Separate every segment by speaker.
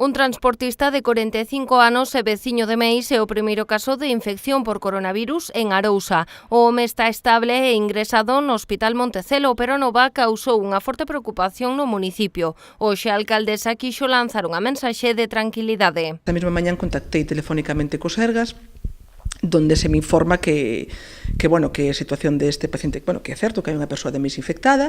Speaker 1: Un transportista de 45 anos e veciño de Meis é o primeiro caso de infección por coronavirus en Arousa. O home está estable e ingresado no Hospital Montecelo, pero a nova causou unha forte preocupación no municipio. Hoxe a alcaldesa quixo lanzar unha mensaxe de tranquilidade.
Speaker 2: Esta mesma mañán contactei telefónicamente co Sergas, donde se me informa que a situación deste paciente, que é certo que hai unha persoa de Meis infectada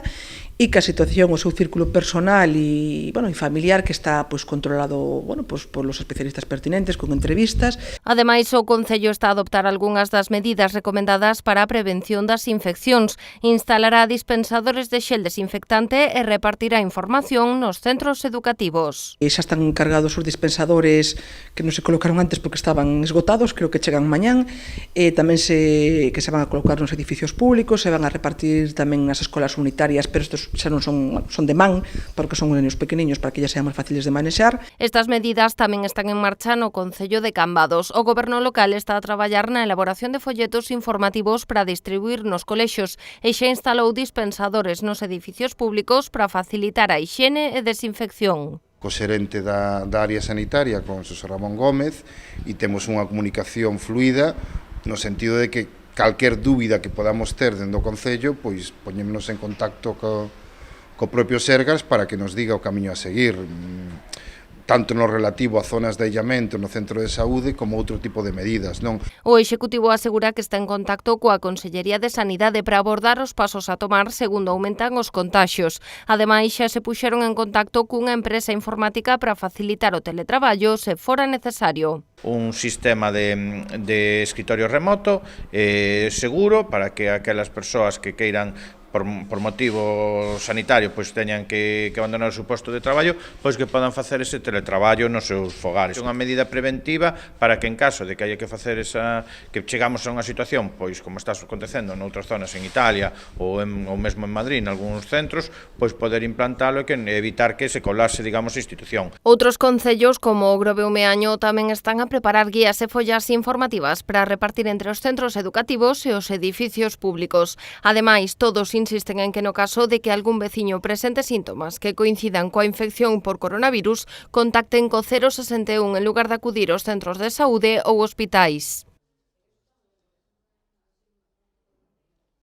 Speaker 2: e que a situación, o seu círculo personal e familiar que está controlado por los especialistas pertinentes con entrevistas.
Speaker 1: Ademais, o Concello está a adoptar algunhas das medidas recomendadas para a prevención das infeccións. Instalará dispensadores de xel desinfectante e repartirá información nos centros educativos.
Speaker 2: Xa están encargados os dispensadores que non se colocaron antes porque estaban esgotados, creo que chegan mañán. Tamén se van a colocar nos edificios públicos, se van a repartir tamén nas escolas unitarias, pero estes xa non son de man, porque son nenos pequeniños para que ya sean máis fáciles de manexar.
Speaker 1: Estas medidas tamén están en marcha no Concello de Cambados. O Goberno local está a traballar na elaboración de folletos informativos para distribuir nos colexos e xa instalou dispensadores nos edificios públicos para facilitar a hixiene e desinfección.
Speaker 3: Co xerente da área sanitaria, con Xosé Ramón Gómez, e temos unha comunicación fluida no sentido de que calquer dúbida que podamos ter dentro do Concello, pois poñémonos en contacto co propio Sergas para que nos diga o camiño a seguir, tanto no relativo a zonas de aillamento no centro de saúde como outro tipo de medidas, non?
Speaker 1: O Executivo asegura que está en contacto coa Consellería de Sanidade para abordar os pasos a tomar segundo aumentan os contaxios. Ademais, xa se puxeron en contacto cunha empresa informática para facilitar o teletraballo se fora necesario.
Speaker 4: Un sistema de escritorio remoto seguro para que aquelas persoas que queiran por motivo sanitario pois teñan que abandonar o seu posto de traballo, pois que podan facer ese teletraballo nos seus fogares. É unha medida preventiva para que en caso de que haya que facer que chegamos a unha situación, pois como está acontecendo noutras zonas en Italia ou mesmo en Madrid, en algúns centros, pois poder implantalo e evitar que se colase, digamos, a institución.
Speaker 1: Outros concellos como o Grove ou Meaño tamén están a preparar guías e follas informativas para repartir entre os centros educativos e os edificios públicos. Ademais, todos insisten en que no caso de que algún veciño presente síntomas que coincidan coa infección por coronavirus, contacten co 061 en lugar de acudir aos centros de saúde ou hospitais.